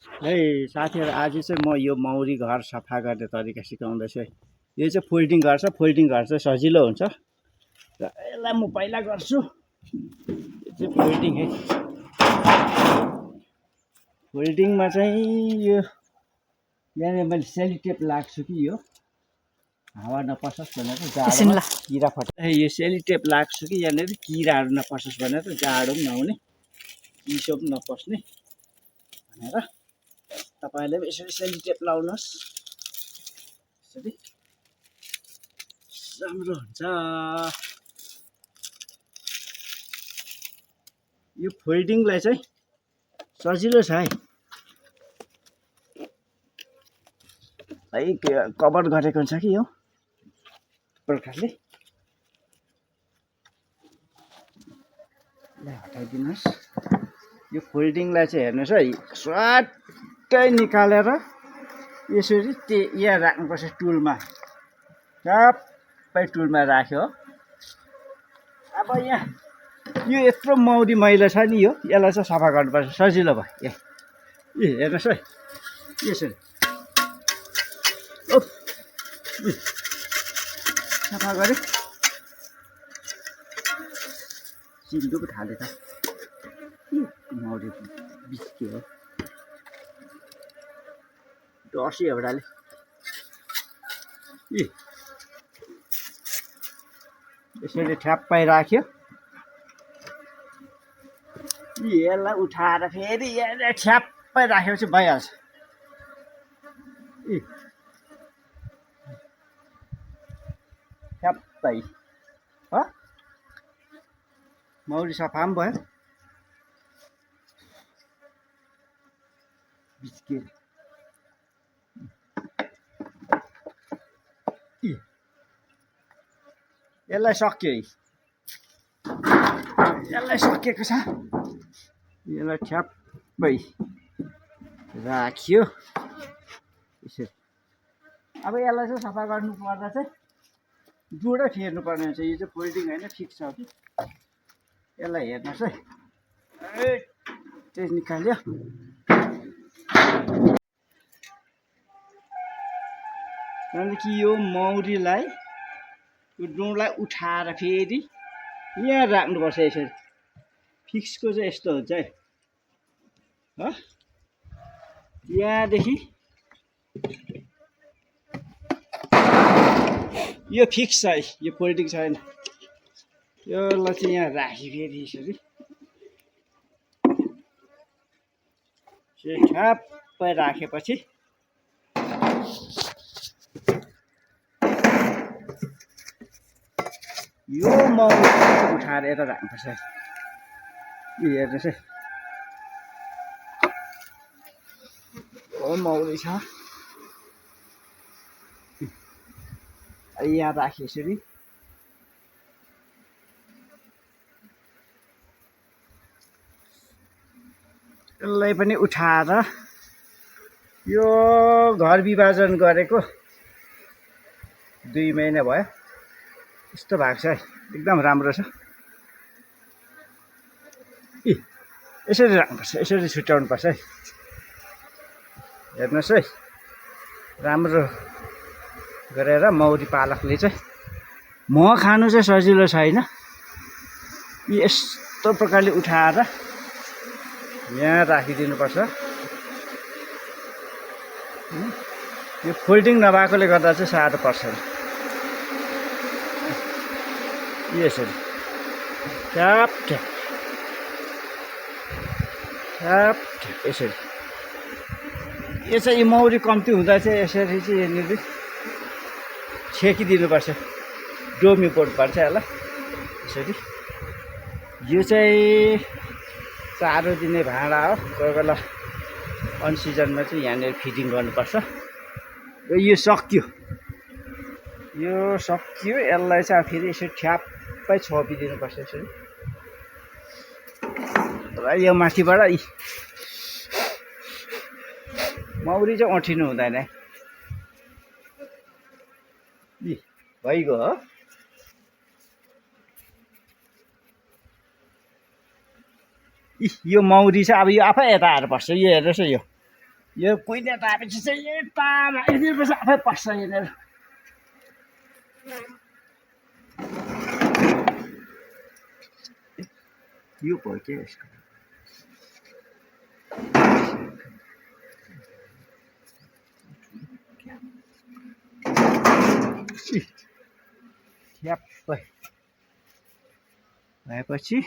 है साथीहरू आज चाहिँ म यो मौरी घर सफा गर्ने तरिका सिकाउँदैछु है। यो चाहिँ फोल्डिङ गर्छ, फोल्डिङ घर चाहिँ सजिलो हुन्छ र यसलाई म पहिला गर्छु। यो चाहिँ फोल्डिङ है। फोल्डिङमा चाहिँ यो यहाँनिर मैले सेलिटेप लाग्छु कि यो हावा नपसोस् भनेर जाडोमा किरा फट्छ। यो सेलिटेप लाग्छु कि यहाँनिर किराहरू नपसोस् भनेर जाडो पनि नहुने चिसो पनि नपस्ने भनेर तपाईले पनि यसरी सेलिटेप लाउनुहोस्। यसरी राम्रो हुन्छ। यो फोल्डिङलाई चाहिँ सजिलो छ है। कभर गरेको हुन्छ कि यो प्रकारले हटाइदिनुहोस्। यो फोल्डिङलाई चाहिँ हेर्नुहोस् है, स्वाटै निकालेर यसरी यहाँ राख्नुपर्छ टुलमा। सबै टुलमा राख्यो। अब यहाँ यो यत्रो मौरी मैला छ नि, यसलाई चाहिँ सफा गर्नुपर्छ। सजिलो भयो। हेर्नुहोस् है, यसरी सफा गरे। चिन्डु पो थाले त मौरी बिस्क्यो डसी एउटाले। यसरी ठ्याप्पै राख्यो। यसलाई उठाएर फेरि यहाँ ठ्याप्पै राखेपछि भइहाल्छ। ठ्याप्पै हो, मौरी सफा पनि भयो। बिस्कियो यसलाई सक्यो है, यसलाई सकिएको छ। यसलाई ठ्याप्पै राख्यो यसरी। अब यसलाई चाहिँ सफा गर्नु पर्दा चाहिँ जोडै फेर्नु पर्ने हुन्छ। यो चाहिँ फोल्डिङ होइन, फिक्स छ कि। यसलाई हेर्नुहोस् है, त्यही निकाल्यो। त्यहाँदेखि यो मौरीलाई यो डोलाई उठाएर फेरि यहाँ राख्नुपर्छ। यसरी फिक्सको चाहिँ यस्तो हुन्छ है। यहाँदेखि यो फिक्स छ है, यो फोल्डिङ छैन। यसलाई चाहिँ यहाँ राखी फेरि यसरी ठ्याप्पै राखेपछि यो मौरी उठाएर यता राख्नुपर्छ। हेर्नुहोस् है, मौरी छ यहाँ राखेँ यसरी। यसलाई पनि उठाएर यो घर विभाजन गरेको 2 महिना भयो। यस्तो भएको छ है, एकदम राम्रो छ। यसरी राख्नुपर्छ, यसरी छुट्याउनुपर्छ है। हेर्नुहोस् है, राम्रो गरेर मौरी पालकले चाहिँ मह खानु चाहिँ सजिलो छैन। यस्तो प्रकारले उठाएर यहाँ राखिदिनुपर्छ। यो फोल्डिङ नभएकोले गर्दा चाहिँ साह्रो पर्छ। यसरी ठ्याप ठ्याप ठ्याप ठ्याप यसरी। यो चाहिँ यो मौरी कम्ती हुँदा चाहिँ यसरी चाहिँ यहाँनिर छेकिदिनुपर्छ। डोमी बोर्ड पर्छ यसलाई यसरी। यो चाहिँ चारो दिने भाँडा हो। कोही बेला अनसिजनमा चाहिँ यहाँनिर फिडिङ गर्नुपर्छ। यो सक्यो, यो सक्यो। यसलाई चाहिँ फेरि यसरी ठ्याप्पै छोपिदिनुपर्छ यसरी। र यो माथिबाट मौरी चाहिँ अँठिनु हुँदैन। भइगयो हो। यो मौरी चाहिँ अब यो आफै यता आएर बस्छ। यो हेर्नुहोस् है, यो यो कुइने आएपछि चाहिँ यतामा यतिपछि आफै पस्छ यिनीहरू यो भयो के यसको भएपछि